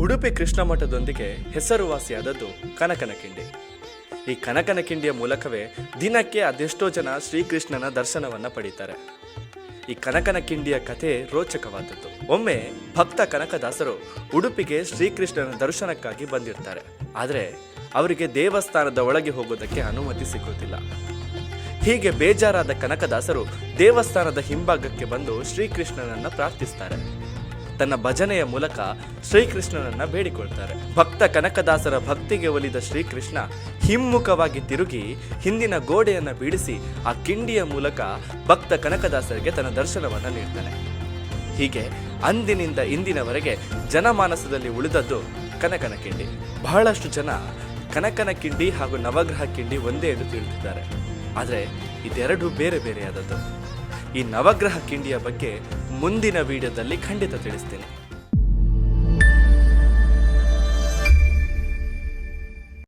ಉಡುಪಿ ಕೃಷ್ಣ ಮಠದೊಂದಿಗೆ ಹೆಸರುವಾಸಿಯಾದದ್ದು ಕನಕನ ಕಿಂಡಿ. ಈ ಕನಕನ ಕಿಂಡಿಯ ಮೂಲಕವೇ ದಿನಕ್ಕೆ ಅದೆಷ್ಟೋ ಜನ ಶ್ರೀಕೃಷ್ಣನ ದರ್ಶನವನ್ನ ಪಡೀತಾರೆ. ಈ ಕನಕನ ಕಿಂಡಿಯ ಕಥೆ ರೋಚಕವಾದದ್ದು. ಒಮ್ಮೆ ಭಕ್ತ ಕನಕದಾಸರು ಉಡುಪಿಗೆ ಶ್ರೀಕೃಷ್ಣನ ದರ್ಶನಕ್ಕಾಗಿ ಬಂದಿರ್ತಾರೆ. ಆದರೆ ಅವರಿಗೆ ದೇವಸ್ಥಾನದ ಒಳಗೆ ಹೋಗೋದಕ್ಕೆ ಅನುಮತಿ ಸಿಗೋದಿಲ್ಲ. ಹೀಗೆ ಬೇಜಾರಾದ ಕನಕದಾಸರು ದೇವಸ್ಥಾನದ ಹಿಂಭಾಗಕ್ಕೆ ಬಂದು ಶ್ರೀಕೃಷ್ಣನನ್ನ ಪ್ರಾರ್ಥಿಸ್ತಾರೆ. ತನ್ನ ಭಜನೆಯ ಮೂಲಕ ಶ್ರೀಕೃಷ್ಣನನ್ನ ಬೇಡಿಕೊಳ್ತಾರೆ. ಭಕ್ತ ಕನಕದಾಸರ ಭಕ್ತಿಗೆ ಒಲಿದ ಶ್ರೀಕೃಷ್ಣ ಹಿಮ್ಮುಖವಾಗಿ ತಿರುಗಿ ಹಿಂದಿನ ಗೋಡೆಯನ್ನ ಬೀಳಿಸಿ ಆ ಕಿಂಡಿಯ ಮೂಲಕ ಭಕ್ತ ಕನಕದಾಸರಿಗೆ ತನ್ನ ದರ್ಶನವನ್ನ ನೀಡ್ತಾನೆ. ಹೀಗೆ ಅಂದಿನಿಂದ ಇಂದಿನವರೆಗೆ ಜನಮಾನಸದಲ್ಲಿ ಉಳಿದದ್ದು ಕನಕನ ಕಿಂಡಿ. ಬಹಳಷ್ಟು ಜನ ಕನಕನ ಕಿಂಡಿ ಹಾಗೂ ನವಗ್ರಹ ಕಿಂಡಿ ಒಂದೇ ಎಂದು ತಿಳಿದಿದ್ದಾರೆ. ಆದರೆ ಇದೆರಡು ಬೇರೆ ಬೇರೆಯಾದದ್ದು. ಈ ನವಗ್ರಹ ಕಿಂಡಿಯ ಬಗ್ಗೆ ಮುಂದಿನ ವಿಡಿಯೋದಲ್ಲಿ ಖಂಡಿತ ತಿಳಿಸ್ತೀನಿ.